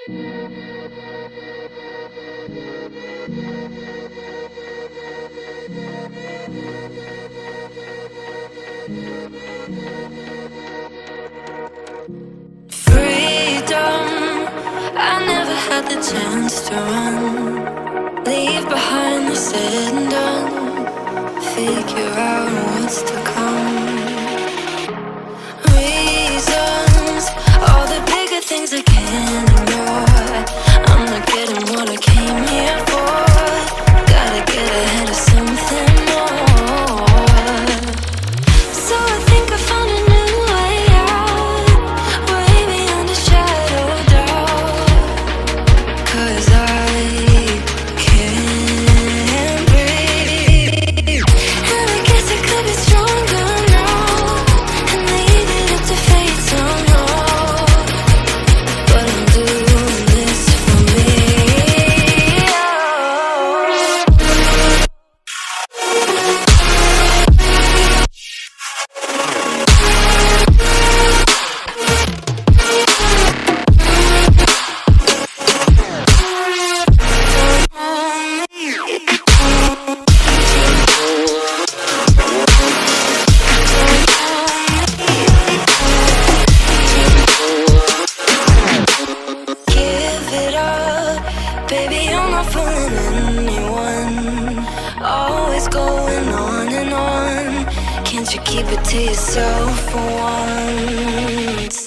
I never had the chance to run, leave behind the said and done, figure out what's to come. Reasons, all the bigger things I can't ignore. I'm not getting what I came here for. Gotta get ahead of something more. So I think I found a new way out, way beyond a shadow of doubt. 'Cause I can't breathe, and I guess I could be stronger now, and leave it up to fate somehow. But I'm doing this for me. Give it up, baby, you're not fooling anyone. Always going on and on. Can't you keep it to yourself for once?